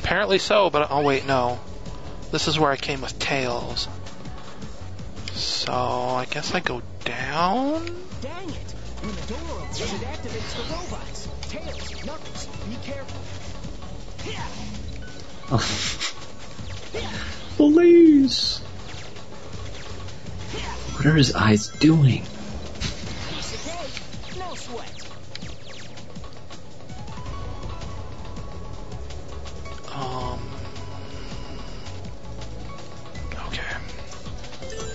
Apparently so, but oh wait, no. This is where I came with Tails. So I guess I go down? Dang it! When the door opens, it activates the robots. Tails, Knuckles, be careful. Please! What are his eyes doing? Piece of cake, no sweat. Okay.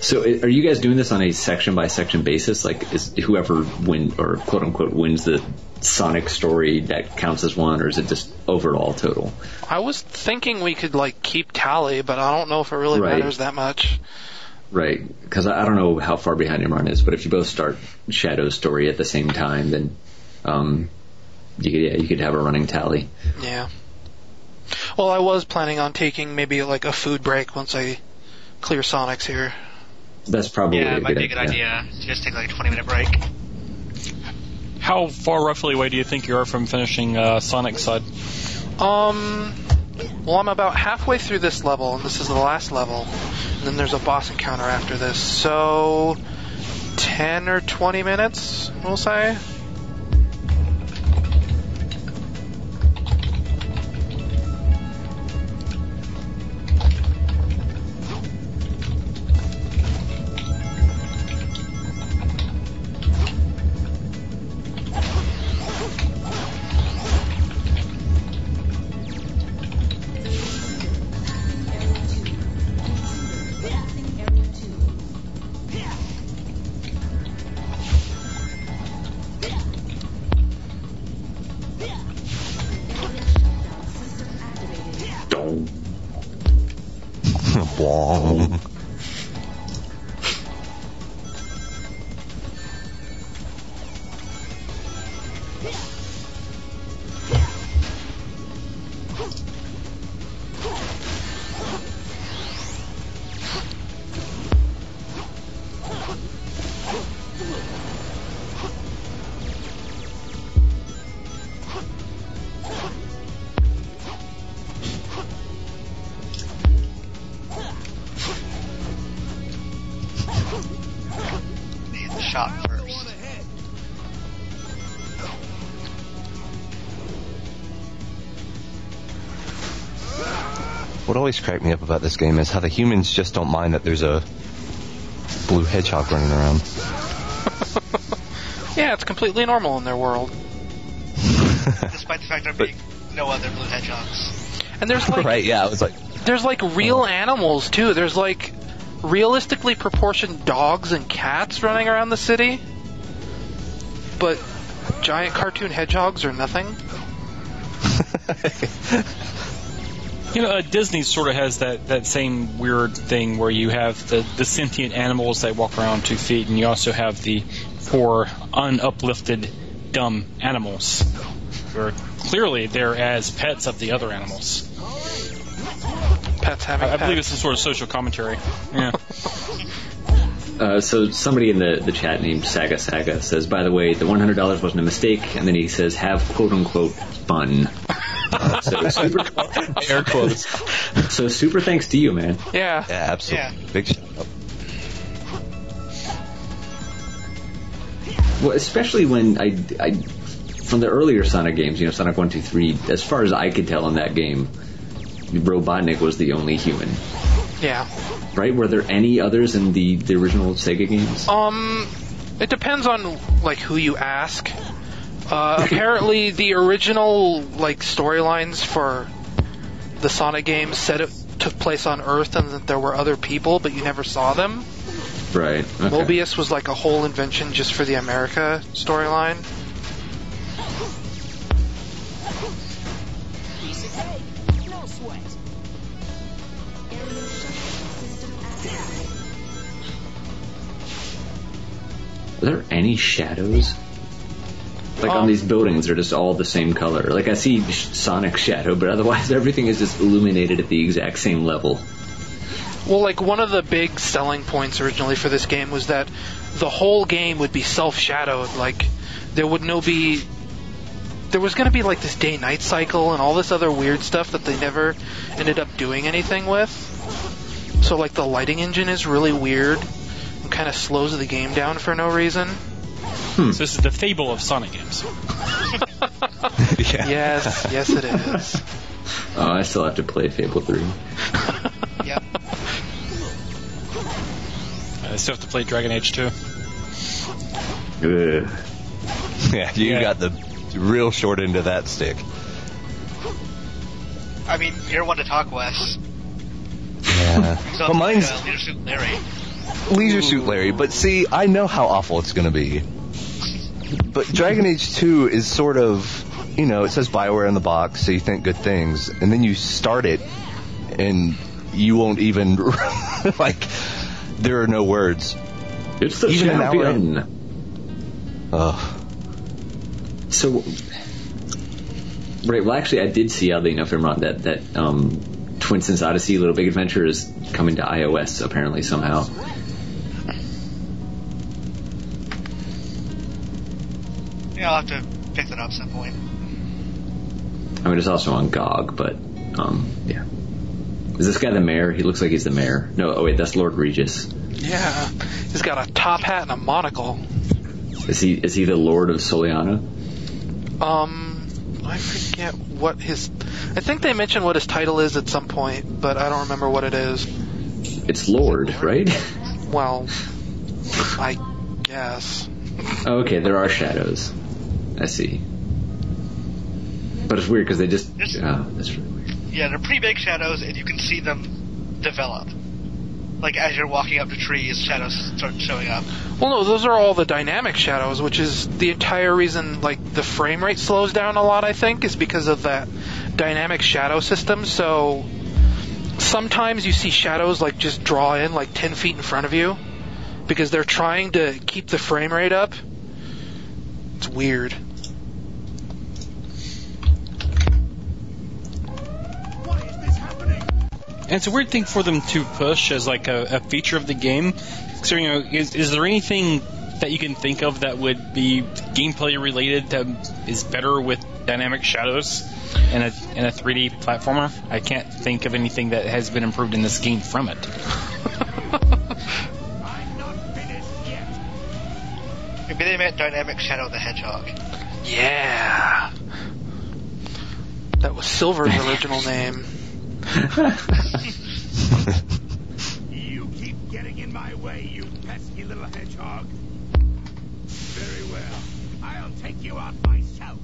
So, are you guys doing this on a section-by-section basis? Like, is whoever or quote-unquote wins the Sonic story that counts as one, or is it just overall total? I was thinking we could, like, keep tally, but I don't know if it really matters that much. Right, because I don't know how far behind Imran is, but if you both start Shadow's story at the same time, then you could have a running tally. Yeah. Well, I was planning on taking maybe like a food break once I clear Sonic's here. That's probably it might be a good idea. Just take like a 20-minute break. How far roughly away do you think you are from finishing Sonic's side? Well, I'm about halfway through this level, and this is the last level. And then there's a boss encounter after this. So, 10 or 20 minutes, we'll say. Bong. Shot first. What always cracked me up about this game is how the humans just don't mind that there's a blue hedgehog running around. Yeah, it's completely normal in their world. Despite the fact there being no other blue hedgehogs. And there's like Right, yeah, I was like... There's like real animals too. There's like realistically proportioned dogs and cats running around the city. But giant cartoon hedgehogs are nothing. You know, Disney sort of has that same weird thing where you have the sentient animals that walk around 2 feet, and you also have the poor, unuplifted, dumb animals. Where clearly they're as pets of the other animals. Pets having I pets. believe this is sort of social commentary. Yeah. So somebody in the chat named Saga says, by the way, the $100 wasn't a mistake, and then he says, have quote-unquote fun. So super, Air quotes. So super thanks to you, man. Yeah. Yeah, absolutely. Yeah. Big shout out. Well, especially when I from the earlier Sonic games, Sonic 1, 2, 3, as far as I could tell in that game, Robotnik was the only human. Yeah. Right? Were there any others in the original Sega games? It depends on like who you ask. Apparently, the original like storylines for the Sonic games said it took place on Earth and that there were other people, but you never saw them. Right. Okay. Mobius was like a whole invention just for the America storyline. Piece of cake, no sweat. Are there any shadows? Like on these buildings, they're just all the same color. Like I see Sonic's shadow, but otherwise everything is just illuminated at the exact same level. Well, like one of the big selling points originally for this game was that the whole game would be self-shadowed. Like there would there was going to be like this day-night cycle and all this other weird stuff that they never ended up doing anything with. So like the lighting engine is really weird and kind of slows the game down for no reason. So this is the fable of Sonic games. Yeah. Yes it is. Oh, I still have to play Fable 3. Yep. I still have to play Dragon Age 2. Ugh. Yeah, you got the real short end of that stick. I mean, you're one to talk, Wes. Yeah. So But mine's Leisure Suit Larry. Leisure Suit Larry, but see, I know how awful it's going to be. But Dragon Age 2 is sort of, you know, it says BioWare on the box, so you think good things, and then you start it, and you won't even, like, there are no words. It's the Even an hour champion. Ugh. So, right, well, actually, I did see, oddly enough, Imran, that Twin Sense Odyssey Little Big Adventure is coming to iOS, apparently, somehow. Yeah, I'll have to pick that up at some point. I mean, it's also on GOG, but, yeah. Is this guy the mayor? He looks like he's the mayor. No, oh wait, that's Lord Regis. Yeah, he's got a top hat and a monocle. Is he the Lord of Soliana? I forget what his... I think they mentioned what his title is at some point, but I don't remember what it is. It's Lord, right? Well, I guess. Oh, okay, there are shadows. I see. But it's weird because they just... Oh, that's really weird. Yeah, they're pretty big shadows, and you can see them develop. Like, as you're walking up to trees, shadows start showing up. Well, no, those are all the dynamic shadows, which is the entire reason, like, the frame rate slows down a lot, I think, is because of that dynamic shadow system. So sometimes you see shadows, like, just draw in, like, 10 feet in front of you because they're trying to keep the frame rate up. It's weird. And it's a weird thing for them to push as like a feature of the game. So, you know, is there anything that you can think of that would be gameplay related that is better with dynamic shadows in a 3D platformer? I can't think of anything that has been improved in this game from it. Maybe they meant Dynamic Shadow the Hedgehog. Yeah. That was Silver's original name. You keep getting in my way, you pesky little hedgehog. Very well. I'll take you out myself.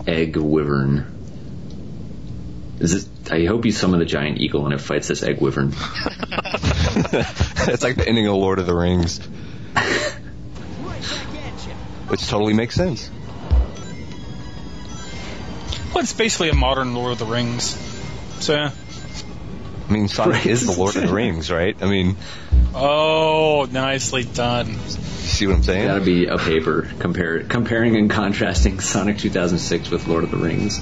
Egg Wyvern. Is this? I hope you summon the giant eagle and it fights this egg wyvern. It's like the ending of Lord of the Rings. Which totally makes sense. Well, it's basically a modern Lord of the Rings. So, yeah. I mean, Sonic is the Lord of the Rings, right? I mean, Oh, nicely done. see what I'm saying? Gotta be a paper comparing and contrasting Sonic 2006 with Lord of the Rings.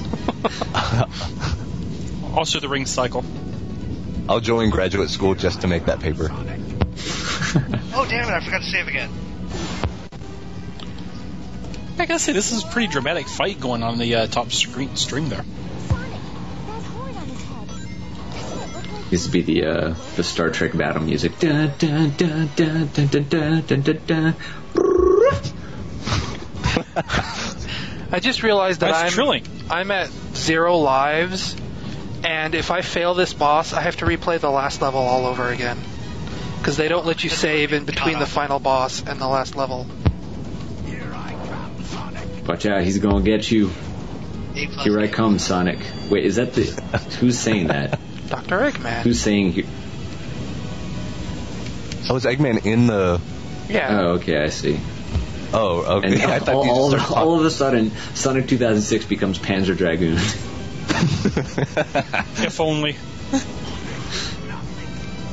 Also, the ring cycle. I'll join graduate school just to make that paper. Oh, damn it, I forgot to save again. I gotta say, this is a pretty dramatic fight going on the top string there. Used to be the Star Trek battle music. Dun, dun, dun, dun, dun, dun, dun, dun, dun, dun. I just realized that That's thrilling. I'm at 0 lives, and if I fail this boss, I have to replay the last level all over again. Because they don't let you save in between the final boss and the last level. Watch out, he's gonna get you. Here I come, Sonic. Wait, is that the... Who's saying that? Dr. Eggman. Who's saying... Here? Oh, is Eggman in the... Yeah. Oh, okay, I see. Oh, okay. And I thought you just started all of a sudden, Sonic 2006 becomes Panzer Dragoon. If only.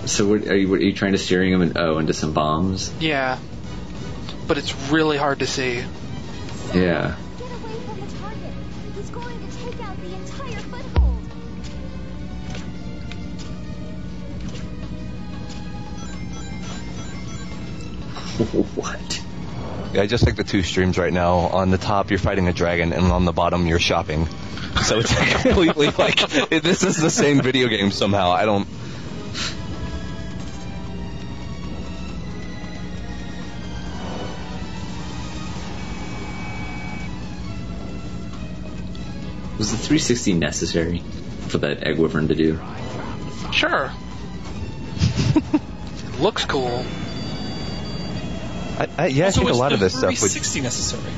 So what are you trying to steering him into some bombs? Yeah. But it's really hard to see. Yeah. Get away from the target. He's going to take out the entire foothold. What? Yeah, just like the two streams right now. On the top, you're fighting a dragon, and on the bottom, you're shopping. So it's completely like, this is the same video game somehow. I don't... Was the 360 necessary for that egg wyvern to do? Sure. Looks cool. Yeah, I think a lot of this stuff would... 360 necessary.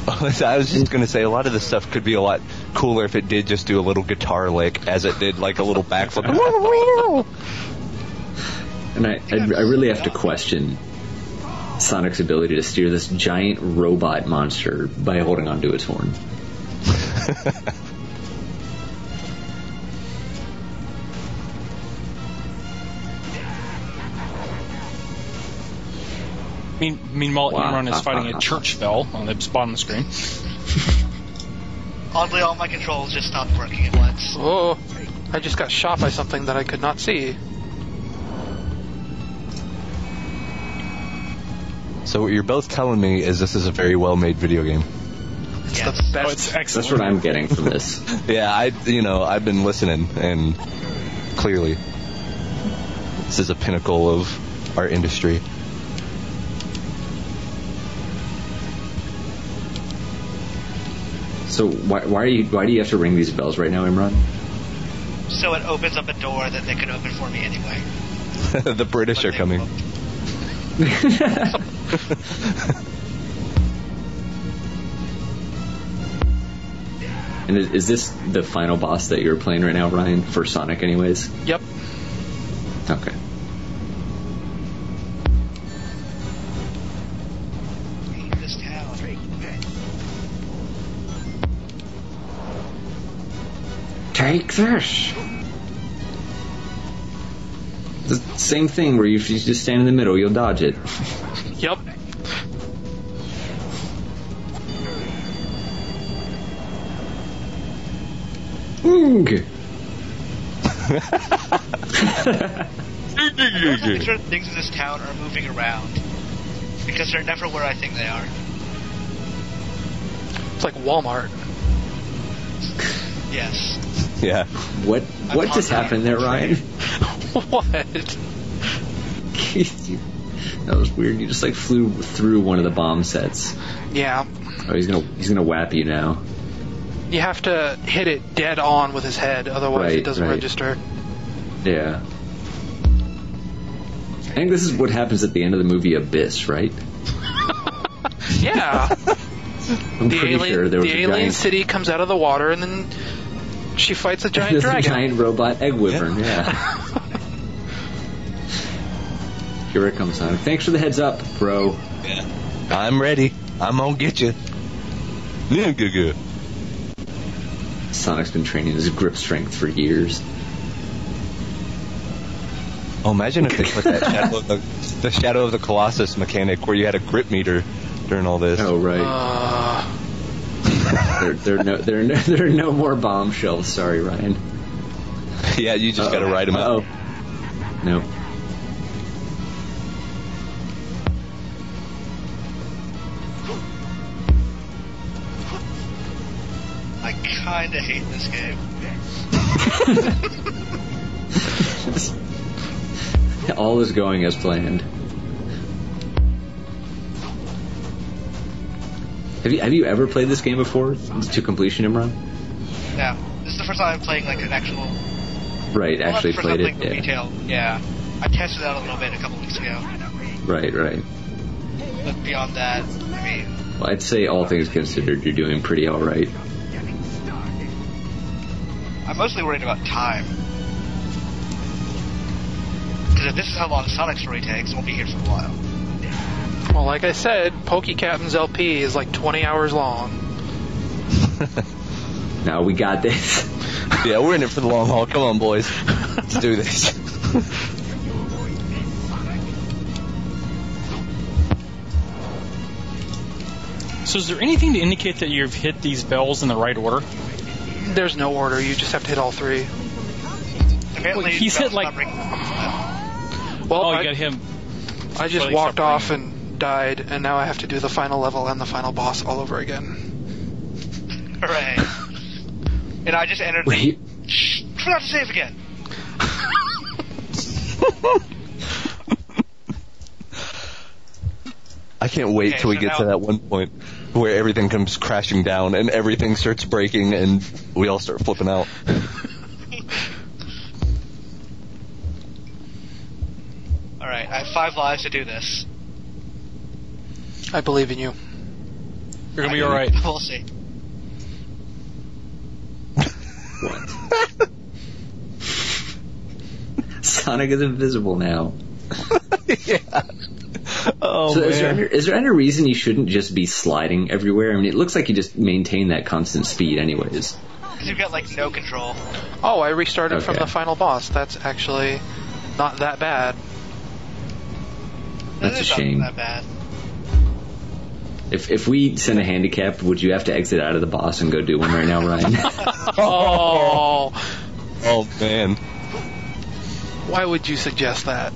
I was just going to say, a lot of this stuff could be a lot cooler if it did just do a little guitar lick, as it did like a little backflip. And I really have to question Sonic's ability to steer this giant robot monster by holding onto its horn. Meanwhile, Imran is fighting a church bell on the bottom of the screen. Oddly, all my controls just stopped working at once. Oh, I just got shot by something that I could not see. So what you're both telling me is this is a very well-made video game. It's Yes. the best. Oh, it's excellent. That's what I'm getting from this. Yeah, I've been listening, and clearly, this is a pinnacle of our industry. So why do you have to ring these bells right now, Imran? So it opens up a door that they could open for me anyway. The British are coming. And is this the final boss that you're playing right now, Ryan, for Sonic anyways? Yep. Okay. Leave this town. Take this! The same thing where if you just stand in the middle, you'll dodge it. Yep. Oong! I'm making sure things in this town are moving around. Because they're never where I think they are. It's like Walmart. Yes. Yeah. What just happened there, Ryan? What? That was weird. You just like flew through one of the bomb sets. Yeah. Oh, he's gonna whap you now. You have to hit it dead on with his head, otherwise it doesn't register. Yeah. I think this is what happens at the end of the movie Abyss, right? Yeah. I'm pretty sure there was the a alien giant city comes out of the water, and then she fights a giant there's dragon. a giant robot egg wyvern. Yeah. Here it comes, Sonic. Thanks for the heads up, bro. Yeah. I'm ready. I'm gonna get you. Yeah, good. Sonic's been training his grip strength for years. Oh, imagine if they put that the Shadow of the Colossus mechanic where you had a grip meter during all this. Oh right. There are no more bombshells. Sorry, Ryan. Yeah, you just gotta ride them out. No. I kinda hate this game. All is going as planned. Have you ever played this game before to completion, Imran? No. This is the first time I'm playing like an actual... Right, actually played it. Yeah. Retail. Yeah. I tested it out a little bit a couple weeks ago. Right. But beyond that, I mean... Well, I'd say all things considered, you're doing pretty alright. I'm mostly worried about time. Because if this is how long Sonic Story takes, we'll be here for a while. Well, like I said, Poke Captain's LP is like 20 hours long. No, we got this. Yeah, we're in it for the long haul. Come on, boys. Let's do this. So is there anything to indicate that you've hit these bells in the right order? There's no order, you just have to hit all three. Apparently, He's hit like... Well, you got him. I just walked off and died, and now I have to do the final level and the final boss all over again. Hooray. And I just entered Wait. Shh, forgot to save again. I can't wait Okay, till we so get to now- that one point where everything comes crashing down and everything starts breaking and we all start flipping out. Alright, I have 5 lives to do this. I believe in you. You're gonna be all right. We'll see. What? Sonic is invisible now. Yeah. Oh, So man. is there any reason you shouldn't just be sliding everywhere? I mean, it looks like you just maintain that constant speed anyways. Because you've got, like, no control. Oh, I restarted from Okay. the final boss. That's actually not that bad. That's It a is not shame. that bad. If we send a handicap, would you have to exit out of the boss and go do one right now, Ryan? Oh, Oh, man. why would you suggest that?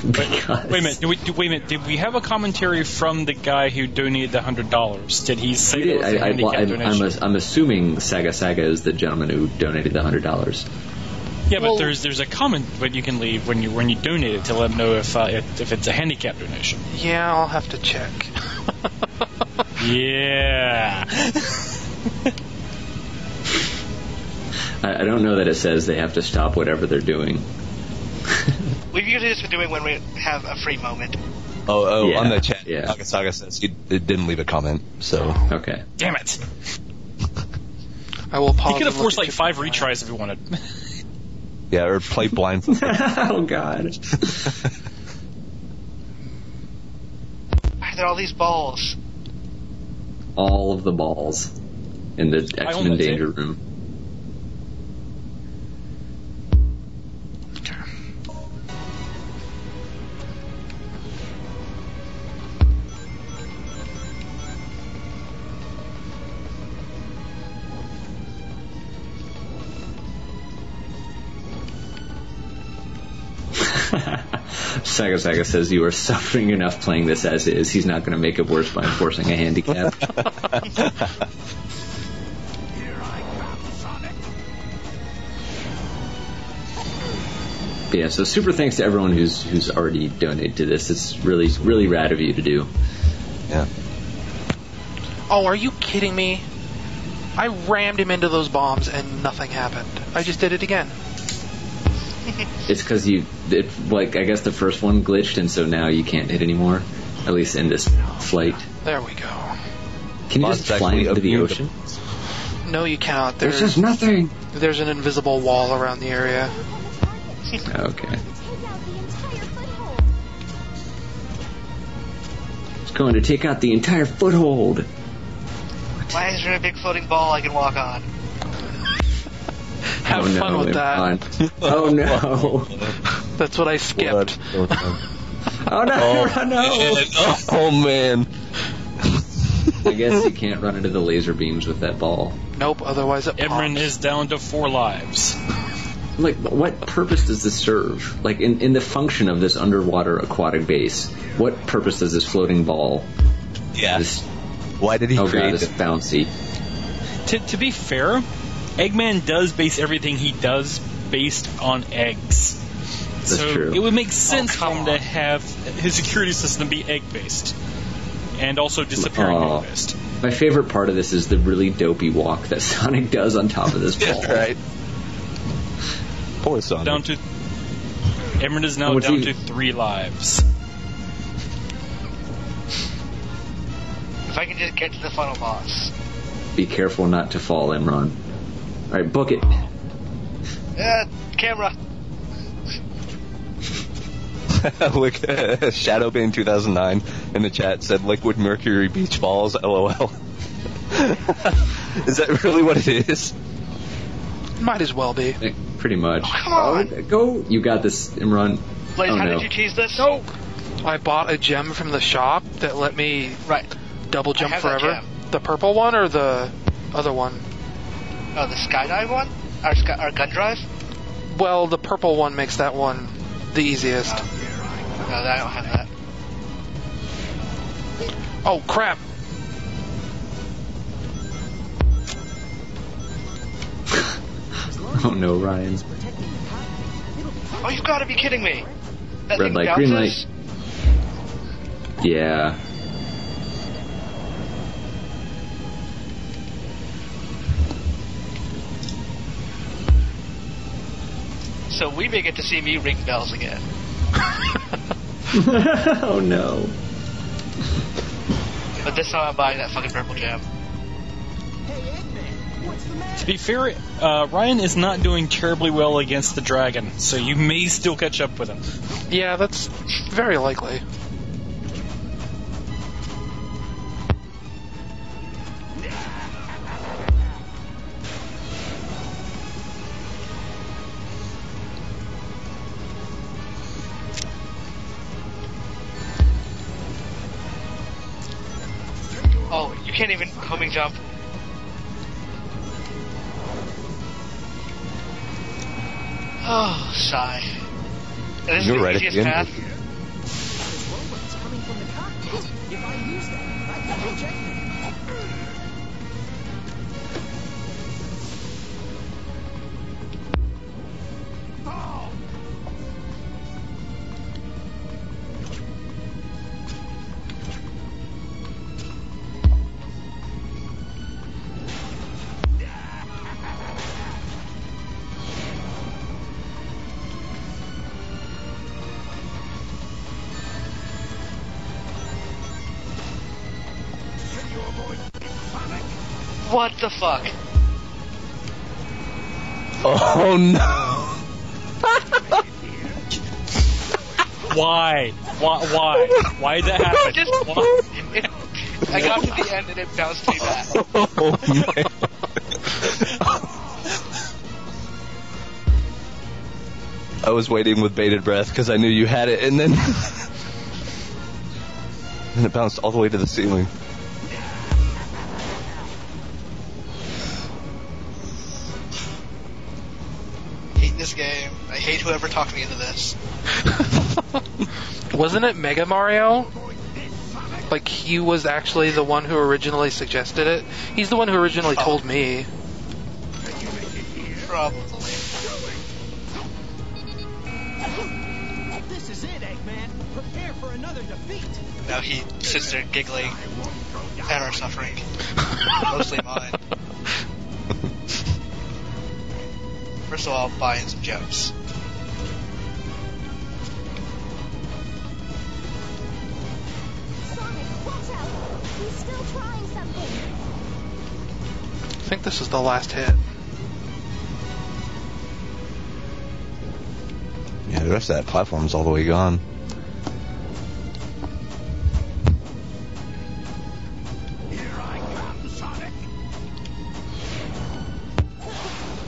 Because Wait a minute. Did we have a commentary from the guy who donated the $100? Did he say We that did. was a handicap donation? I'm assuming Saga is the gentleman who donated the $100. Yeah, Well- but there's a comment that you can leave when you donate it to let them know if it's a handicap donation. Yeah, I'll have to check. Yeah. I don't know that it says they have to stop whatever they're doing. We've usually just been doing when we have a free moment. Oh, Yeah, on the chat, yeah. Saga says he didn't leave a comment, so. Okay. Damn it. I will pause. He could have and forced look like at 5 your retries if he wanted. Yeah, or play blindfold. Oh God. Why are there all these balls? All of the balls in the I own X-Men that danger tape. room. Saga says you are suffering enough playing this as is. He's not going to make it worse by enforcing a handicap. Here I come, Sonic. But yeah, so super thanks to everyone who's already donated to this. It's really rad of you to do. Yeah. Oh, are you kidding me? I rammed him into those bombs and nothing happened. I just did it again. It's because I guess the first one glitched, and so now you can't hit anymore. At least in this flight. There we go. Can you Boss just is fly actually into the immune to- ocean? No, you cannot. There's just nothing. There's an invisible wall around the area. Okay. Take out the entire foothold. It's going to take out the entire foothold. Why is there a big floating ball I can walk on? Have oh, fun no, with that. Imran. Oh no. That's what I skipped. Oh no, no. Oh, man. I guess you can't run into the laser beams with that ball. Nope, otherwise it Imran pops. is down to 4 lives. Like, what purpose does this serve? Like, in the function of this underwater aquatic base, what purpose does this floating ball? Yeah. This, Why did he oh god, create this it? bouncy. To be fair, Eggman does base everything he does based on eggs. That's so true. it would make sense for come him to on. have his security system be egg-based. And also disappearing Oh. egg-based. My favorite part of this is the really dopey walk that Sonic does on top of this ball. Yeah, right. Poor Sonic. Down to... Emerald is now what's down he- to 3 lives. If I can just get to the final boss. Be careful not to fall, Imran. Alright, book it. Camera. Look, Shadowbane 2009 in the chat said Liquid Mercury Beach Balls, LOL. Is that really what it is? Might as well be. Pretty much. come on. Oh, go. You got this, Imran. Blaze, Oh, how no. did you cheese this? No. I bought a gem from the shop that let me Right. double jump I have that forever. gem. The purple one or the other one? Oh, the skydive one? Our gun drive? Well, the purple one makes that one the easiest. No, I don't have that. Oh, crap! Oh no, Ryan. Oh, you've got to be kidding me! That Red thing light, green bounces? light. Yeah. So we may get to see me ring bells again. Oh no. But this time I'm buying that fucking purple gem. To be fair, Ryan is not doing terribly well against the dragon, so you may still catch up with him. Yeah, that's very likely. Oh, you can't even homing jump. Oh, sigh. And this You're is the right at easiest the end. path. What the fuck? Oh no! Why? Why? Why did that happen? Just, Why? I got to the end and it bounced me back. Oh man! I was waiting with bated breath because I knew you had it, and then and it bounced all the way to the ceiling. I hate this game. I hate whoever talked me into this. Wasn't it Mega Mario? Like, he was actually the one who originally suggested it. He's the one who originally told me. Probably. This is it, Eggman. Prepare for another defeat. Now he sits there giggling at our suffering. Mostly mine. First of all, buying some gems. Sonic, watch out! He's still trying something. I think this is the last hit. Yeah, the rest of that platform's all the way gone. Here I come, Sonic.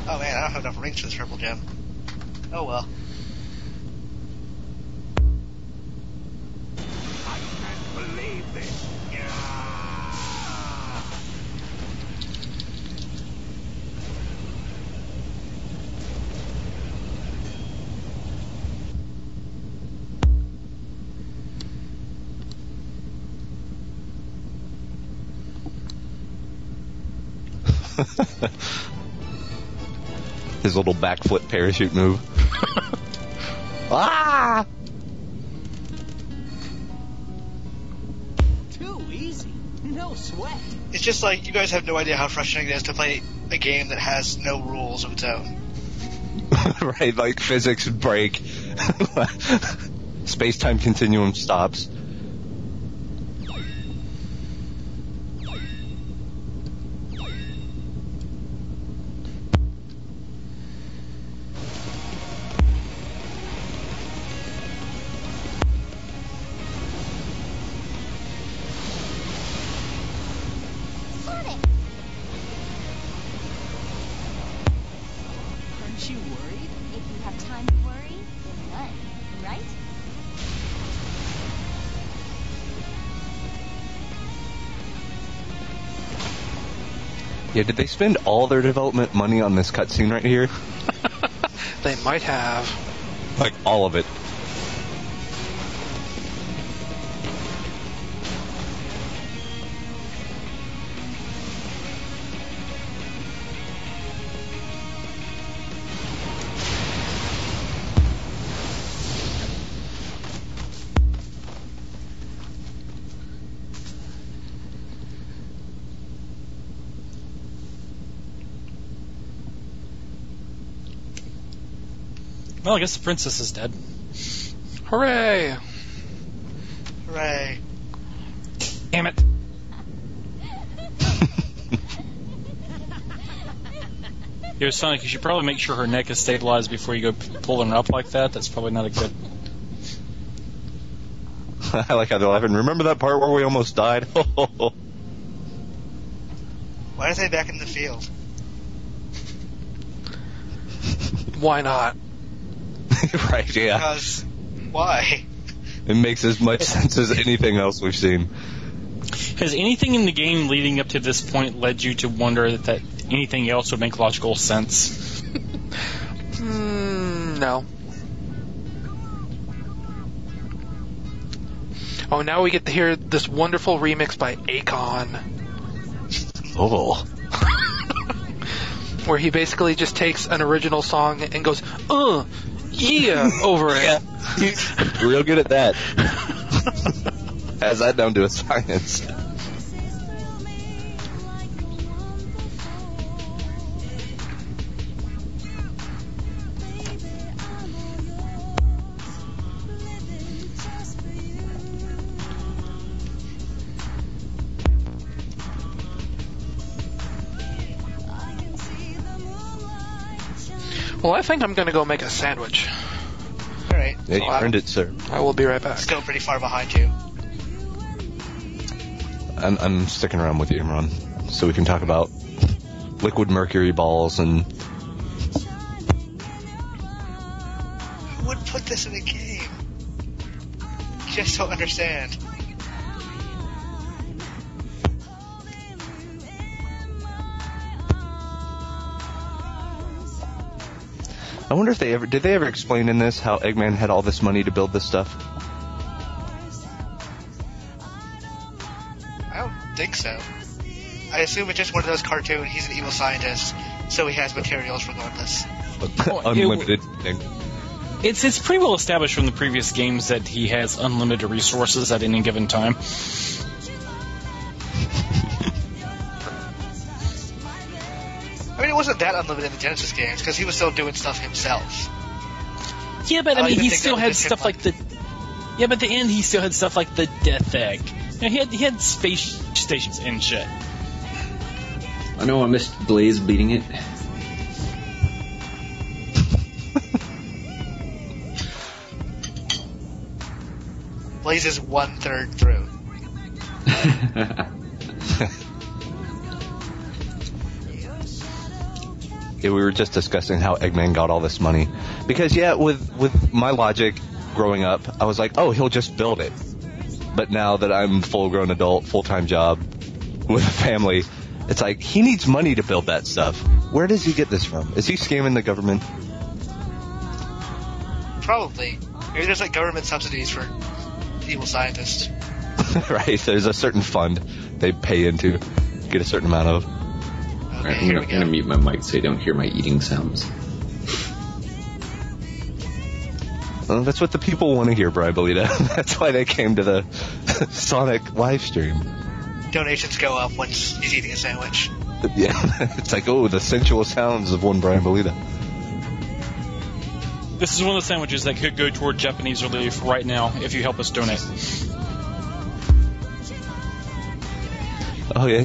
Oh man, I don't have enough rings for this purple gem. Oh well. I can't believe this. His little backflip parachute move. Ah! Too easy. No sweat. It's just like you guys have no idea how frustrating it is to play a game that has no rules of its own. Right, like physics break. Space-time continuum stops. Sonic! Aren't you worried? If you have time to worry, then none, right? Yeah, did they spend all their development money on this cutscene right here? They might have. Like, all of it. Well, I guess the princess is dead. Hooray! Hooray. Damn it. Yo, Sonic, you should probably make sure her neck is stabilized before you go pulling her up like that. That's probably not a good... I like how they're laughing. Remember that part where we almost died? Why are they back in the field? Why not? Right, yeah. Because, why? It makes as much sense as anything else we've seen. Has anything in the game leading up to this point led you to wonder that anything else would make logical sense? No. Oh, now we get to hear this wonderful remix by Akon. Oh. Where he basically just takes an original song and goes, yeah, over it. Yeah. He's real good at that. Has that down to a science. Well, I think I'm going to go make a sandwich. Alright. Yeah, you earned it, sir. I will be right back. Still pretty far behind you. I'm sticking around with you, Imran, so we can talk about liquid mercury balls and... Who would put this in a game? Just don't understand. I wonder if did they ever explain in this how Eggman had all this money to build this stuff? I don't think so. I assume it's just one of those cartoons. He's an evil scientist, so he has materials regardless. Unlimited thing. It's pretty well established from the previous games that he has unlimited resources at any given time. I mean, it wasn't that unlimited in the Genesis games, because he was still doing stuff himself. Yeah, but I mean, even he think still that had was just stuff him, like the... Yeah, but at the end, he still had stuff like the Death Egg. You know, he had space stations and shit. I know I missed Blaze beating it. Blaze is 1/3 through. Yeah, we were just discussing how Eggman got all this money. Because, yeah, with my logic growing up, I was like, oh, he'll just build it. But now that I'm full-grown adult, full-time job, with a family, it's like, he needs money to build that stuff. Where does he get this from? Is he scamming the government? Probably. Maybe there's like government subsidies for evil scientists. Right, there's a certain fund they pay into, get a certain amount of. Okay, Alright, here I'm we gonna go. mute my mic so you don't hear my eating sounds. Well, that's what the people want to hear, Bribolita. That's why they came to the Sonic live stream. Donations go up once he's eating a sandwich. Yeah, it's like, oh, the sensual sounds of one Bribolita. This is one of the sandwiches that could go toward Japanese relief right now if you help us donate. Oh, yeah.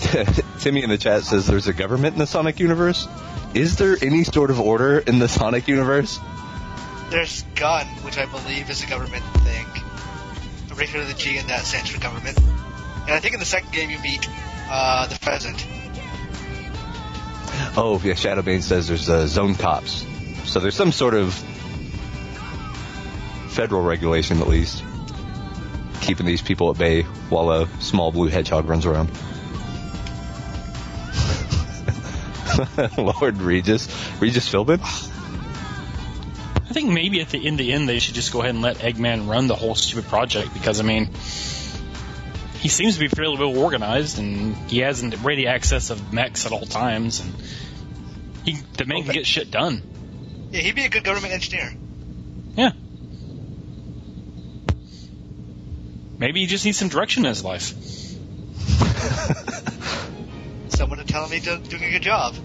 Timmy in the chat says there's a government in the Sonic universe. Is there any sort of order in the Sonic universe? There's gun, which I believe is a government thing. I'm pretty sure the G in that stands for government. And I think in the second game you meet the pheasant. Oh, yeah, Shadowbane says there's zone cops. So there's some sort of federal regulation, at least, keeping these people at bay while a small blue hedgehog runs around. Lord Regis Philbin? I think maybe at the end they should just go ahead and let Eggman run the whole stupid project because, I mean, he seems to be fairly well organized and he has ready access of mechs at all times and the man can get shit done. Yeah, he'd be a good government engineer. Yeah. Maybe he just needs some direction in his life. Someone to tell him he's doing a good job.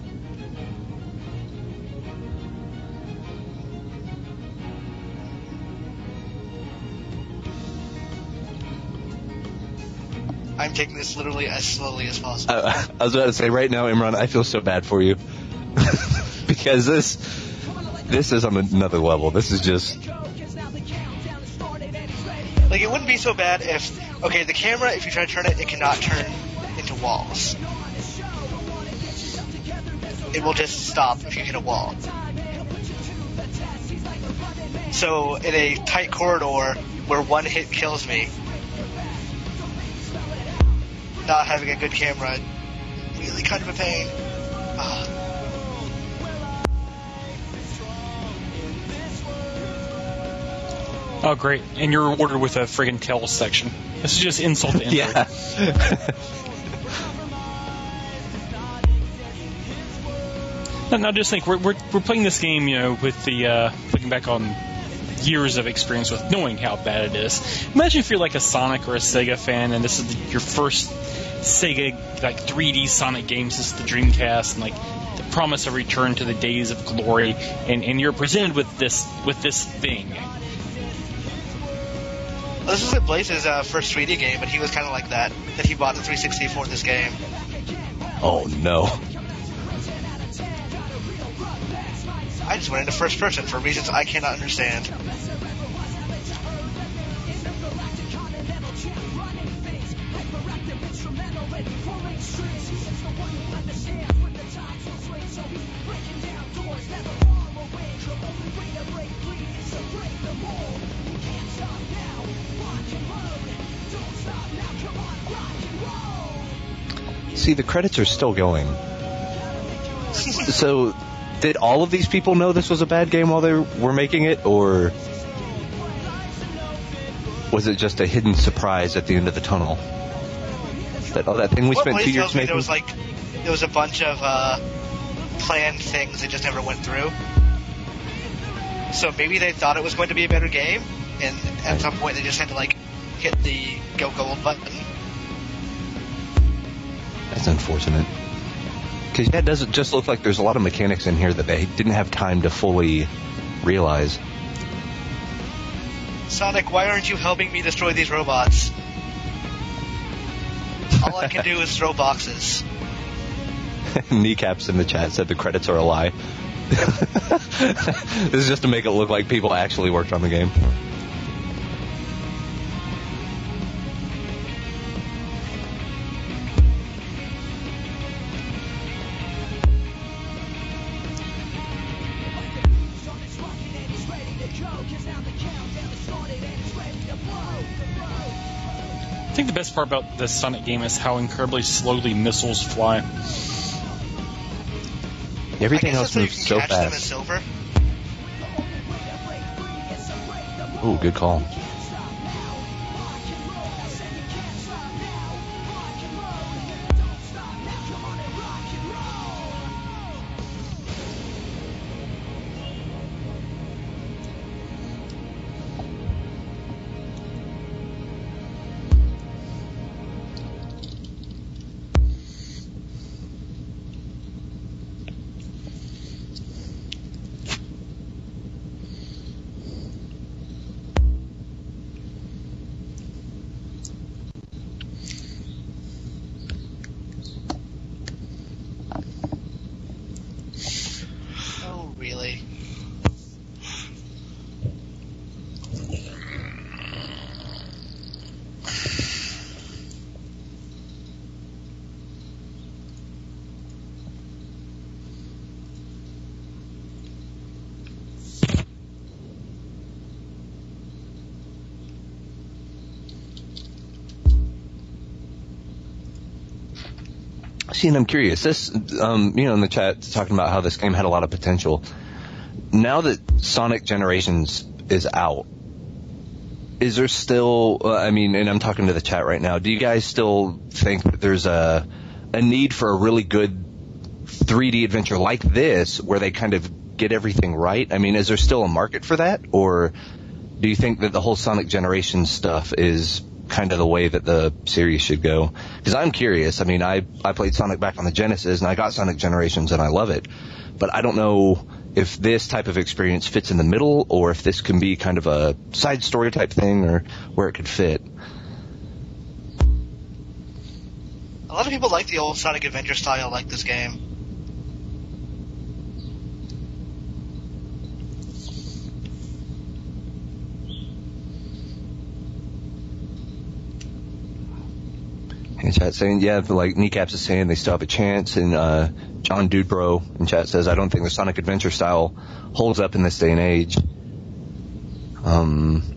I'm taking this literally as slowly as possible. I was about to say, right now, Imran, I feel so bad for you. Because this is on another level. This is just... Like, it wouldn't be so bad if... Okay, the camera, if you try to turn it, it cannot turn into walls. It will just stop if you hit a wall. So, in a tight corridor where one hit kills me, not having a good camera, really kind of a pain. Oh, great. And you're rewarded with a friggin' tail section. This is just insult to injury. Yeah. Now just think, we're playing this game, with the, looking back on years of experience with knowing how bad it is. Imagine if you're like a Sonic or a Sega fan, and this is your first Sega, like, 3D Sonic game since the Dreamcast, and, like, the promise of return to the days of glory, and you're presented with this thing. Well, this was Blaze's first 3D game, but he was kind of like that he bought the 360 for this game. Oh, no. I just went into first person for reasons I cannot understand. See, the credits are still going. So, did all of these people know this was a bad game while they were making it, or was it just a hidden surprise at the end of the tunnel? That thing we spent 2 years making? There was a bunch of planned things that just never went through. So maybe they thought it was going to be a better game, and at some point they just had to hit the go gold button. That's unfortunate. Because it doesn't just look like there's a lot of mechanics in here that they didn't have time to fully realize. Sonic, why aren't you helping me destroy these robots? All I can do is throw boxes. Kneecaps in the chat said the credits are a lie. This is just to make it look like people actually worked on the game. I think the best part about this Sonic game is how incredibly slowly missiles fly. Everything else moves so fast. Them as silver. Ooh, good call. See, and I'm curious. This, in the chat, talking about how this game had a lot of potential. Now that Sonic Generations is out, is there still? And I'm talking to the chat right now. Do you guys still think that there's a need for a really good 3D adventure like this, where they kind of get everything right? I mean, is there still a market for that, or do you think that the whole Sonic Generations stuff is kind of the way that the series should go? Because I'm curious. I mean, I played Sonic back on the Genesis, and I got Sonic Generations, and I love it. But I don't know if this type of experience fits in the middle, or if this can be kind of a side story type thing, or where it could fit. lot of people like the old Sonic Adventure style like this game. In chat saying, yeah, like Kneecaps is saying, they still have a chance. And John Dudebro in chat says, I don't think the Sonic Adventure style holds up in this day and age.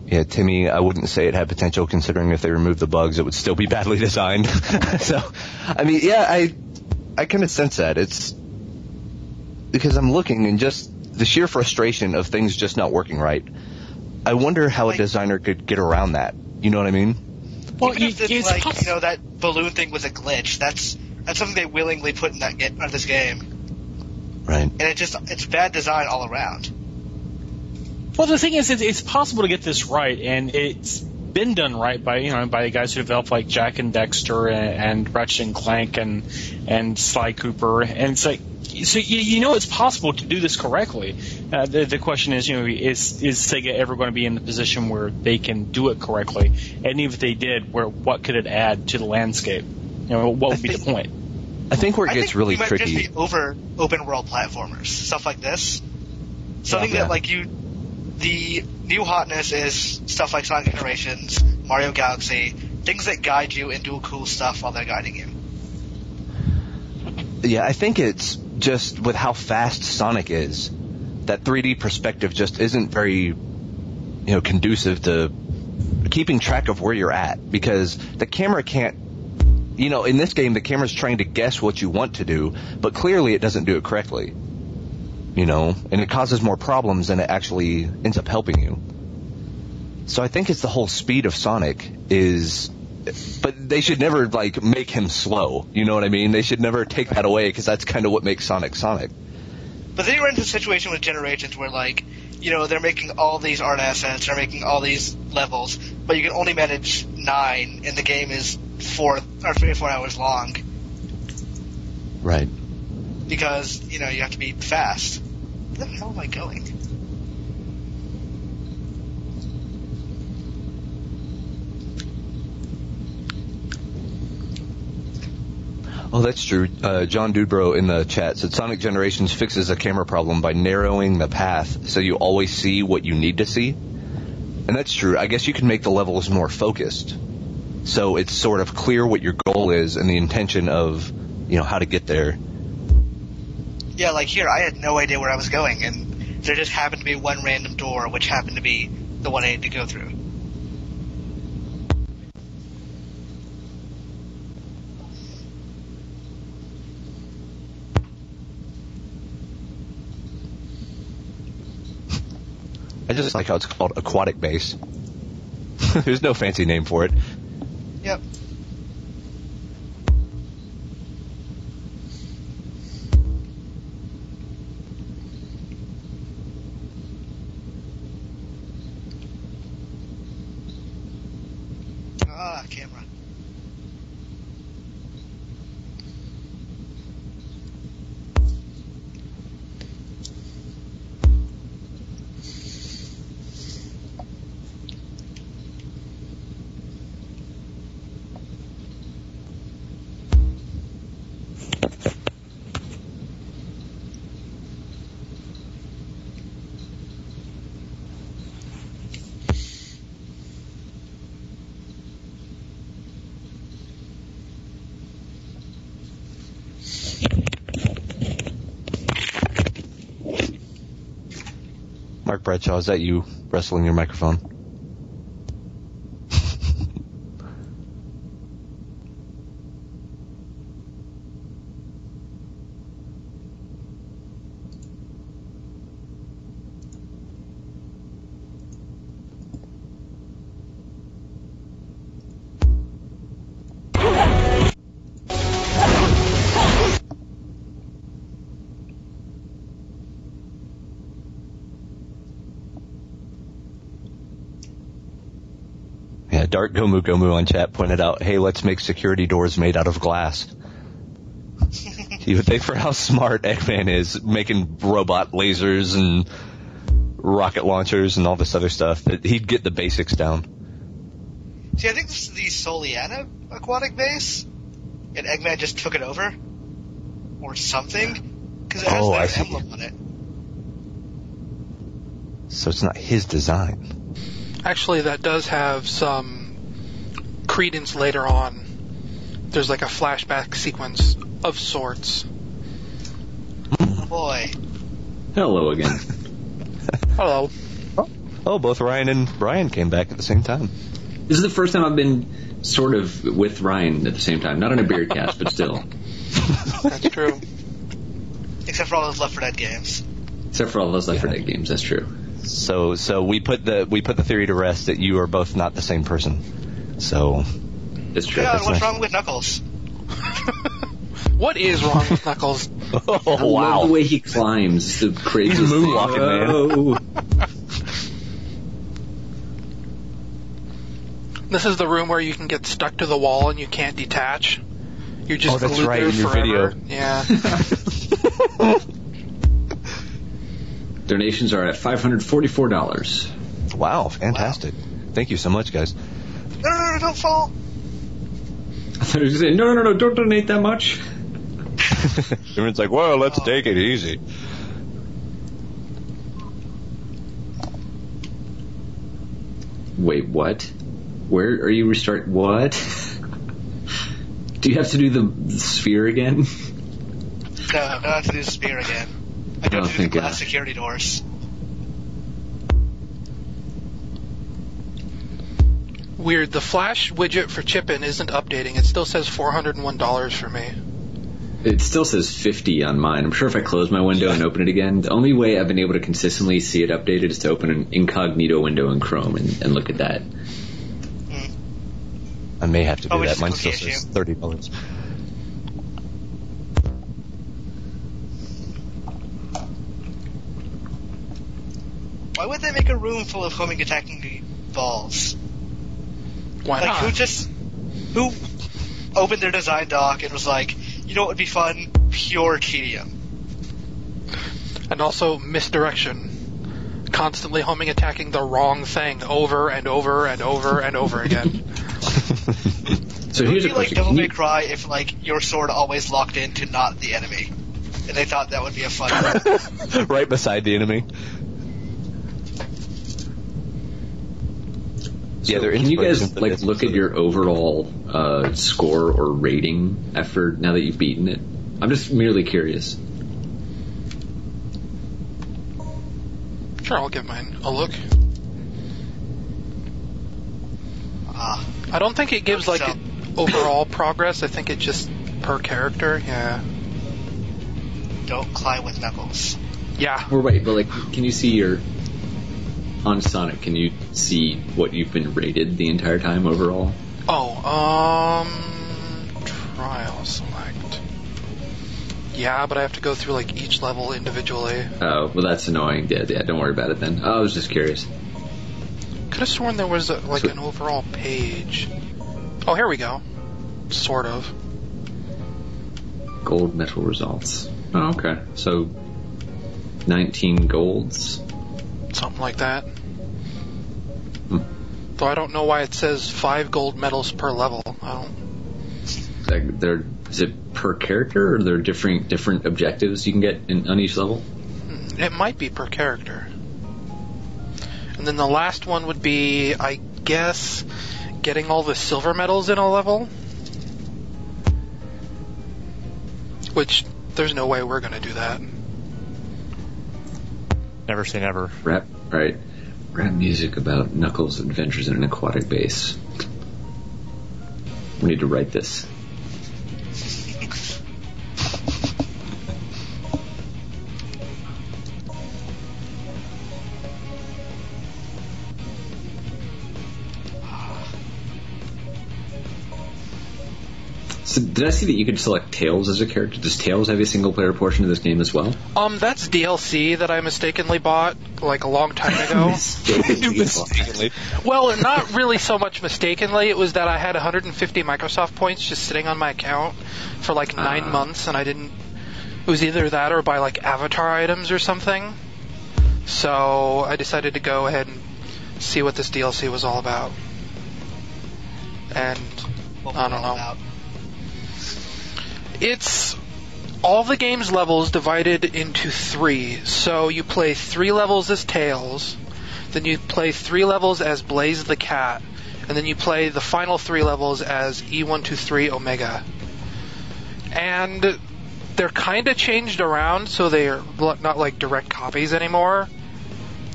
Yeah, Timmy, I wouldn't say it had potential, considering if they removed the bugs, it would still be badly designed. So, I mean, yeah, I kind of sense that. It's because I'm looking and just the sheer frustration of things just not working right. I wonder how a designer could get around that. You know what I mean? Well, even if it's like, you know, that balloon thing was a glitch, that's something they willingly put in this game. Right. And it's bad design all around. Well, the thing is, it's possible to get this right, and it's been done right by the guys who developed like Jack and Dexter and Ratchet and Clank and Sly Cooper, and it's like, so it's possible to do this correctly. The question is, is Sega ever going to be in the position where they can do it correctly? And even if they did, what could it add to the landscape? What would be the point? I think where it gets really might tricky. Just be over open world platformers, stuff like this. Something that the new hotness is stuff like Sonic Generations, Mario Galaxy, things that guide you and do cool stuff while they're guiding you. Yeah, I think it's just with how fast Sonic is, that 3D perspective just isn't very, conducive to keeping track of where you're at, because the camera can't, in this game the camera's trying to guess what you want to do, but clearly it doesn't do it correctly. And it causes more problems than it actually ends up helping you. So I think it's the whole speed of Sonic but they should never, make him slow. You know what I mean? They should never take that away, because that's kind of what makes Sonic Sonic. But then you run into a situation with Generations where, they're making all these art assets, they're making all these levels, but you can only manage 9, and the game is 3 or 4 hours long. Right. Because, you have to be fast. Where the hell am I going? Oh, that's true. John Dudebro in the chat said Sonic Generations fixes a camera problem by narrowing the path so you always see what you need to see. And that's true. I guess you can make the levels more focused. So it's sort of clear what your goal is and the intention of, how to get there. Yeah, like here, I had no idea where I was going, and there just happened to be one random door, which happened to be the one I had to go through. I just like how it's called aquatic base. There's no fancy name for it. Yep. Camera. Mark Bradshaw, is that you wrestling your microphone? Dark Gomu Gomu on chat pointed out, hey, let's make security doors made out of glass. You would think for how smart Eggman is, making robot lasers and rocket launchers and all this other stuff, that he'd get the basics down. See, I think this is the Soliana aquatic base. and Eggman just took it over, or something, because it has Oh, I that see. emblem on it. So it's not his design. Actually, that does have some credence later on. There's like a flashback sequence of sorts. Oh boy. Hello again. Hello. Oh, both Ryan and Brian came back at the same time. This is the first time I've been sort of with Ryan at the same time. Not on a beard cast, but still. That's true. Except for all those Left 4 Dead games. Except for all those Left 4 Dead games, that's true. So we put the theory to rest that you are both not the same person. So It's true. Yeah, that's what's nice. wrong with Knuckles? What is wrong with Knuckles? oh I love the way he climbs. It's the craziest He's thing. moonwalking, man. This is the room where you can get stuck to the wall and you can't detach. You're just Oh, that's glued right, there in your forever. video. Yeah. Donations are at $544. Wow, fantastic! Thank you so much, guys. No, don't fall. I thought he was saying, no, don't donate that much. Everyone's like, "Well, let's take it easy." Wait, what? Where are you restart? What? Do you have to do the sphere again? No, I don't have to do the spear again. I don't have to do the thank glass God. security doors. Weird. The Flash widget for Chippin isn't updating. It still says $401 for me. It still says 50 on mine. I'm sure if I close my window and open it again, the only way I've been able to consistently see it updated is to open an incognito window in Chrome and look at that. I may have to do Oh, that. it's Mine a still cookie says issue. $30. Why would they make a room full of homing attacking balls? Why Like, not? who opened their design doc and was like, you know what would be fun? Pure tedium. And also misdirection. Constantly homing attacking the wrong thing over and over and over and over again. So It here's would a be like question. Devil Can May you, Cry if, like, your sword always locked into not the enemy. And they thought that would be a fun Right beside the enemy. so Yeah, they're can you guys inspiration for like this. look at your overall score or rating after now that you've beaten it? I'm just merely curious. Sure, I'll give mine a look. I don't think it gives like So- overall progress. I think it just per character. Yeah. don't climb with Knuckles. Yeah. Or wait, but like, can you see your on Sonic? Can you see what you've been rated the entire time overall? Oh, trial select. Yeah, but I have to go through like each level individually. Oh, well, that's annoying. Yeah, don't worry about it then. I was just curious. Could have sworn there was like an overall page. Oh, here we go. Sort of. Gold medal results. Oh, okay. So, 19 golds. Something like that. Though I don't know why it says 5 gold medals per level. I don't. Like, is it per character, or are there different objectives you can get on each level? It might be per character. And then the last one would be, I guess, getting all the silver medals in a level. Which, there's no way we're going to do that. Never say never. Rap music about Knuckles' adventures in an aquatic base. We need to write this. So did I see that you could select Tails as a character? Does Tails have a single player portion of this game as well? That's DLC that I mistakenly bought, like, a long time ago. Mistakenly. Well, not really so much mistakenly. It was that I had 150 Microsoft points just sitting on my account for, like, 9 months, and I didn't... It was either that or buy, like, avatar items or something. So I decided to go ahead and see what this DLC was all about. And What I we're don't all know. about. It's all the game's levels divided into 3. So you play 3 levels as Tails, then you play 3 levels as Blaze the Cat, and then you play the final 3 levels as E123 Omega. And they're kind of changed around, so they're not like direct copies anymore.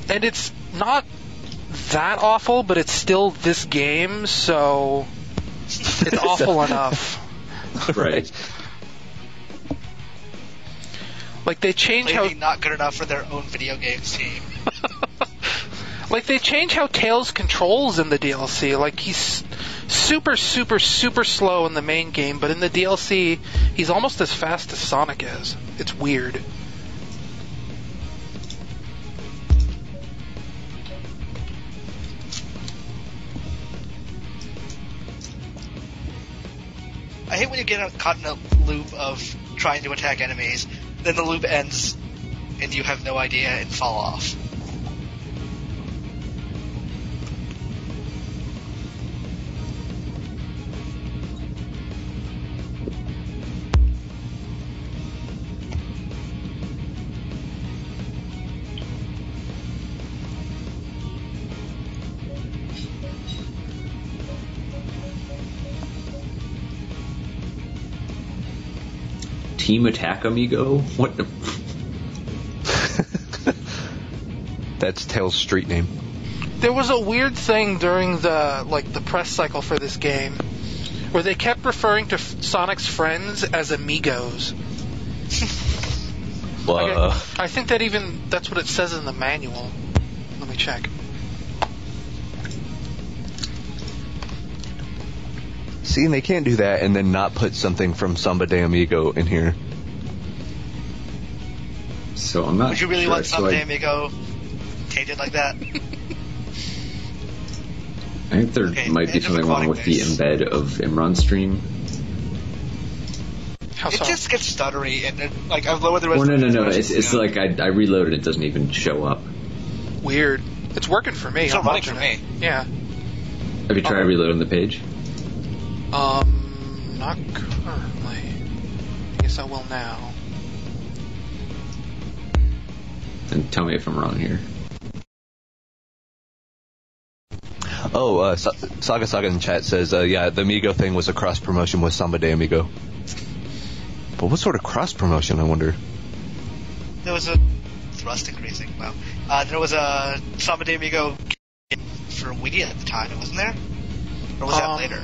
And it's not that awful, but it's still this game, so it's awful enough. Right. Like, they change how... Maybe not good enough for their own video games team. Like, they change how Tails controls in the DLC. Like, he's super, super, super slow in the main game, but in the DLC, he's almost as fast as Sonic is. It's weird. I hate when you get caught in a loop of trying to attack enemies, then the loop ends, and you have no idea and fall off. Team Attack Amigo? What the... That's Tails' street name. There was a weird thing during the press cycle for this game where they kept referring to Sonic's friends as amigos. I think that's what it says in the manual. Let me check. See, and they can't do that and then not put something from Samba de Amigo in here. So I'm not Would you really sure. want Samba de Amigo tainted like that? I think there might be end of something wrong Aquatic with the Base. embed of Imran's stream. How It so? just gets stuttery, and I've lowered the Oh, resolution. no. It's like I reloaded, it doesn't even show up. Weird. It's working for me. It's I'm not running watching for it. me. Yeah. Have you tried reloading the page? Not currently. I guess I will now. And tell me if I'm wrong here. Oh, Saga in chat says, yeah, the Amigo thing was a cross promotion with Samba de Amigo. But what sort of cross promotion, I wonder? There was a thrust increasing. Well, there was a Samba de Amigo game for Wii at the time, wasn't there? Or was that later?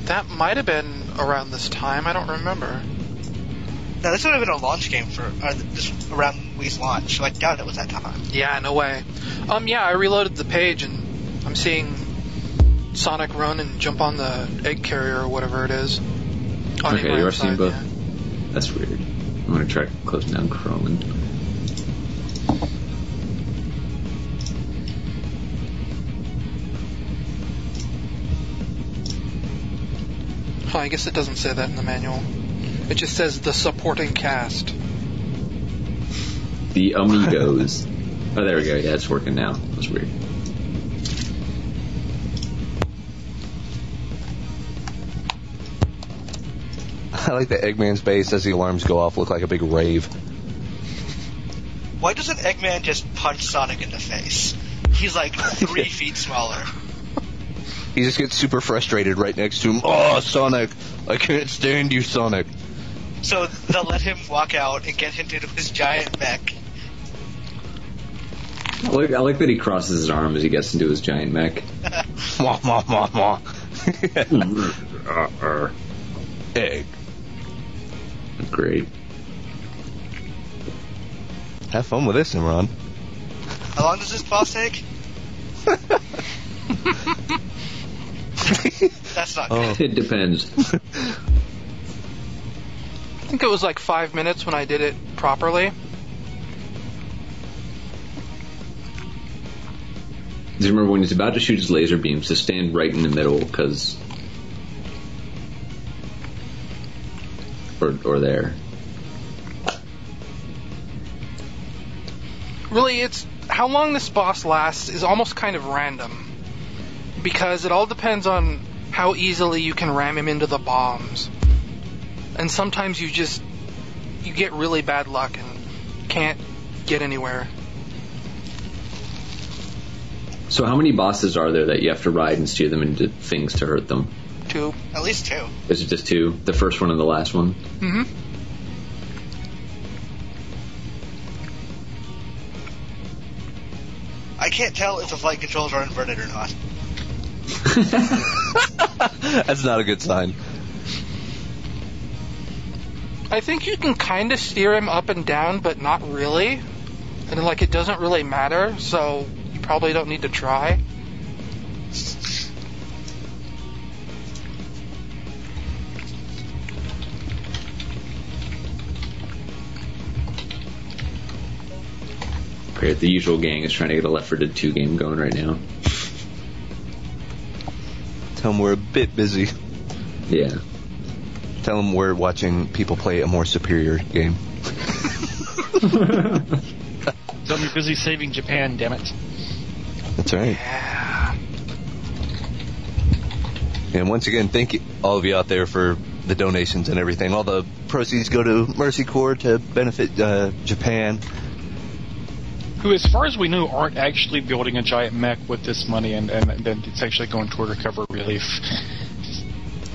That might have been around this time. I don't remember. No, this would have been a launch game for just around Wii's launch. So I doubt it was that time. Yeah, no way. Yeah, I reloaded the page and I'm seeing Sonic run and jump on the egg carrier or whatever it is. On Okay, Imran's you are seeing side, both. yeah. That's weird. I'm gonna try closing down Chrome and... Oh, I guess it doesn't say that in the manual. It just says the supporting cast. The Amigos. Oh, there we go. Yeah, it's working now. That's weird. I like that Eggman's base as the alarms go off look like a big rave. Why doesn't Eggman just punch Sonic in the face? He's like 3 feet smaller. He just gets super frustrated right next to him. Oh, Sonic! I can't stand you, Sonic. So they'll let him walk out and get into his giant mech. I like that he crosses his arm as he gets into his giant mech. Mwah, mwah, mwah, mwah. Egg. Great. Have fun with this, Imran. How long does this boss take? That's not good. It depends. I think it was like 5 minutes when I did it properly. Just remember when he's about to shoot his laser beams to stand right in the middle, because... Or there. Really, it's how long this boss lasts is almost kind of random. Because it all depends on how easily you can ram him into the bombs. and sometimes you get really bad luck and can't get anywhere. So how many bosses are there that you have to ride and steer them into things to hurt them? 2. At least 2. Is it just 2? The first one and the last one? Mm-hmm. I can't tell if the flight controls are inverted or not. That's not a good sign. I think you can kind of steer him up and down, but not really. And like it doesn't really matter, so you probably don't need to try. Great. The usual gang is trying to get a Left 4 Dead 2 game going right now. Tell them we're a bit busy. Yeah. Tell them we're watching people play a more superior game. Tell them you're busy saving Japan, damn it. That's right. Yeah. And once again, thank you, all of you out there for the donations and everything. All the proceeds go to Mercy Corps to benefit Japan. Who, as far as we know, aren't actually building a giant mech with this money, and then it's actually going toward recovery relief.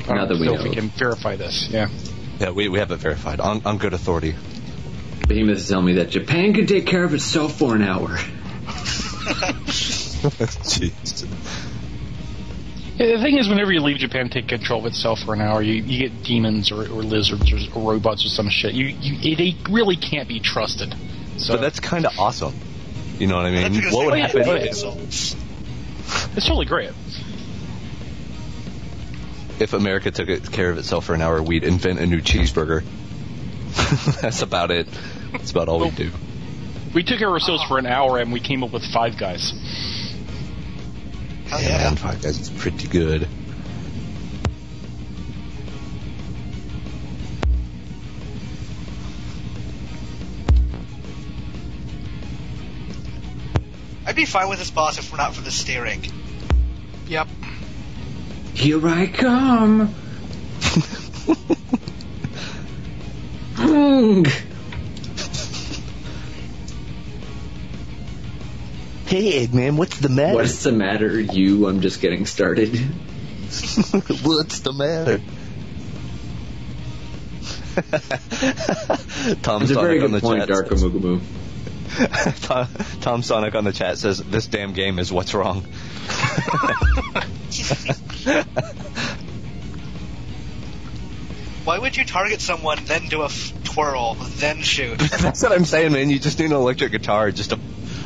Not that we so know if we of. can verify this, yeah. Yeah, we have it verified on good authority. Behemoth is telling me that Japan can take care of itself for an hour. Jeez. Yeah, the thing is, whenever you leave Japan, take control of itself for an hour, you get demons or lizards or robots or some shit. They really can't be trusted. So But that's kind of awesome. You know what I That's mean? because What they would have happen? flight consoles. it's really great. If America took care of itself for an hour, we'd invent a new cheeseburger. That's about it. That's about all we do. We took care of ourselves for an hour, and we came up with Five Guys. Hell yeah. Man, Five Guys is pretty good. I'd be fine with this boss if we're not for the steering. Yep. Here I come. Hey, Eggman, what's the matter? What's the matter, you? I'm just getting started. What's the matter? Tom It's a Sonic very on good the point, chat Darko Mugumu. Tom Sonic on the chat says, this damn game is what's wrong. Why would you target someone, then do a twirl, then shoot? That's what I'm saying, man. You just need an electric guitar just to...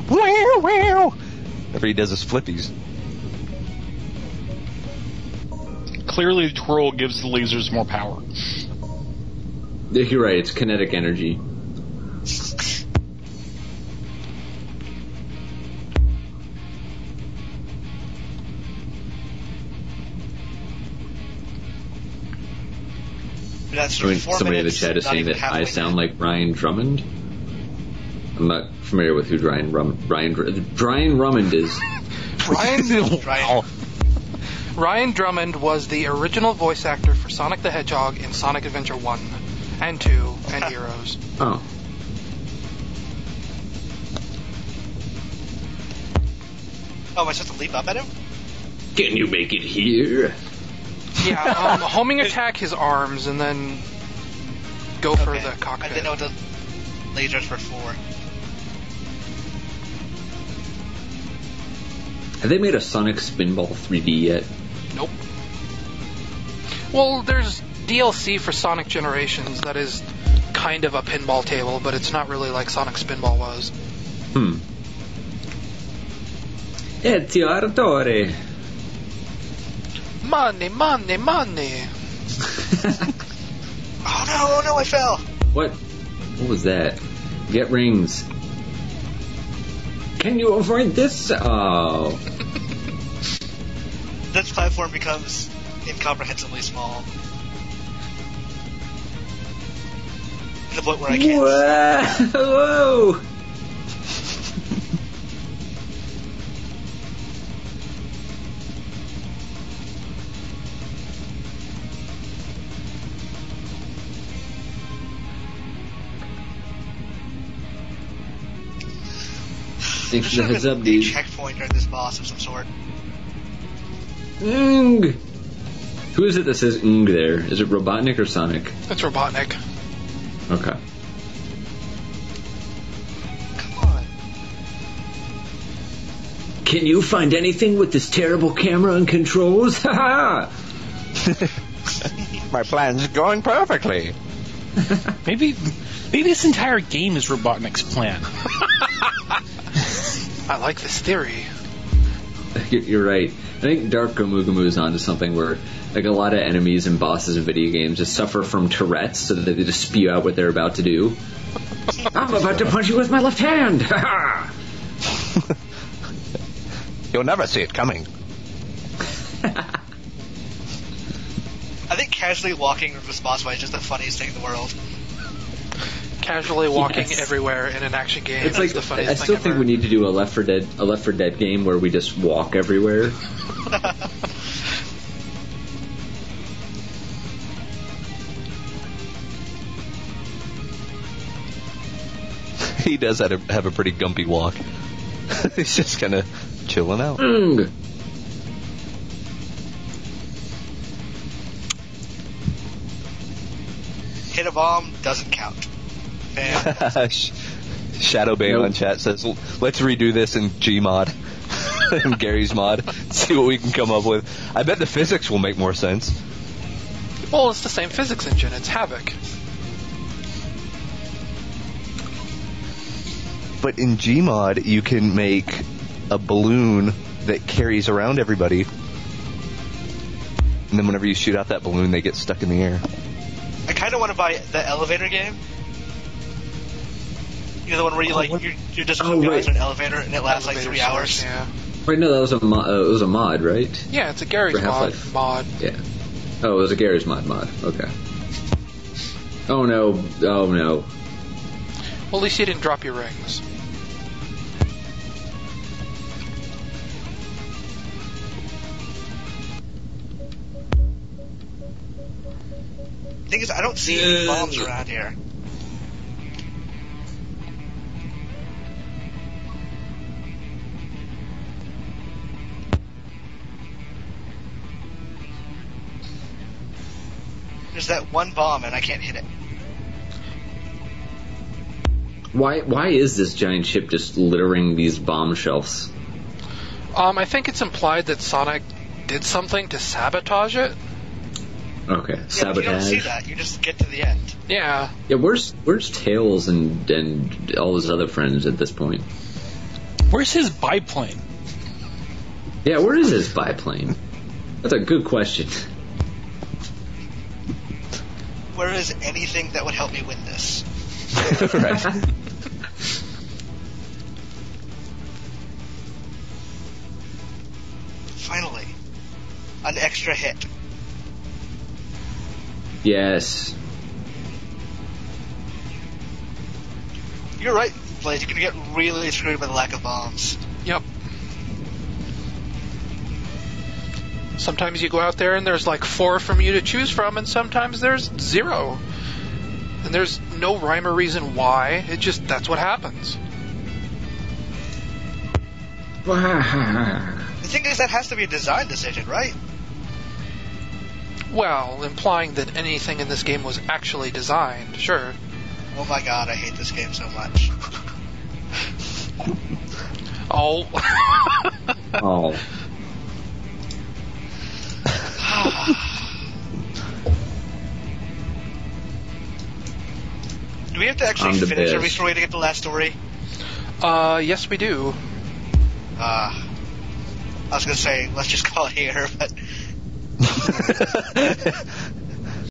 Wow, wow. Whenever he does his flippies. Clearly, the twirl gives the lasers more power. You're right, it's kinetic energy. That's I mean, 4 somebody in the minutes, chat is not saying even that I halfway sound through. like Ryan Drummond. I'm not familiar with who Ryan Drummond is. Ryan Drummond was the original voice actor for Sonic the Hedgehog in Sonic Adventure 1 and 2 and Heroes. Oh. Oh, am I supposed to leap up at him? Can you make it here? Yeah, homing attack his arms and then go for the I cockpit. didn't know what the lasers were for. Have they made a Sonic Spinball 3D yet? Nope. Well, there's DLC for Sonic Generations that is kind of a pinball table, but it's not really like Sonic Spinball was. Ezio Artore. Money, money, money. Oh no, I fell! What was that? Get rings. Can you avoid this? Oh. This platform becomes incomprehensibly small. To the point where I can't. Whoa! Thanks for the There heads should up, have been a dude. checkpoint during this boss of some sort. Who is it that says there? Is it Robotnik or Sonic? That's Robotnik. Okay. Come on. Can you find anything with this terrible camera and controls? Ha My plan's going perfectly. Maybe this entire game is Robotnik's plan. I like this theory. You're right. I think Dark Gomu is onto something where, like, a lot of enemies and bosses in video games just suffer from Tourette's, so that they just spew out what they're about to do. I'm about to punch you with my left hand. You'll never see it coming. I think casually walking over this boss fight is just the funniest thing in the world. Casually walking Yes. everywhere in an action game. It's like is the funniest I still thing think ever. we need to do a Left 4 Dead game where we just walk everywhere. He does have a pretty gumpy walk. He's just kind of chilling out. Hit a bomb doesn't count. Man. Shadow Bane Nope. on chat says, let's redo this in Gmod. In Gary's mod. See what we can come up with. I bet the physics will make more sense. Well, it's the same physics engine. It's Havoc. But in Gmod, you can make a balloon that carries around everybody. And then whenever you shoot out that balloon, they get stuck in the air. I kind of want to buy the elevator game. You know, the one where you you're just Oh, guys right. in an elevator and it lasts like Elevator 3 source, hours. Yeah. Wait, no, that was it was a mod, right? Yeah, it's a Gary's For Half-Life. mod. Yeah. Oh, it was a Gary's mod. Okay. Oh no. Oh no. Well, at least you didn't drop your rings. The thing is, I don't see any bombs around here. There's that one bomb and I can't hit it. Why is this giant ship just littering these bomb shelves? I think it's implied that Sonic did something to sabotage it. Okay, Yeah, but sabotage. you don't see that. You just get to the end. Yeah. Yeah, where's Tails and all his other friends at this point? Where's his biplane? Yeah, where is his biplane? That's a good question. Where is anything that would help me win this? Right. Finally. An extra hit. Yes. You're right, Blaze. You can get really screwed by the lack of bombs. Yep. Sometimes you go out there and there's like 4 from you to choose from, and sometimes there's 0. And there's no rhyme or reason why. That's what happens. The thing is, that has to be a design decision, right? Well, implying that anything in this game was actually designed, sure. Oh my god, I hate this game so much. Oh. Oh. Do we have to actually I'm the finish every best. story to get the last story? Yes, we do. I was gonna say, let's just call it here, but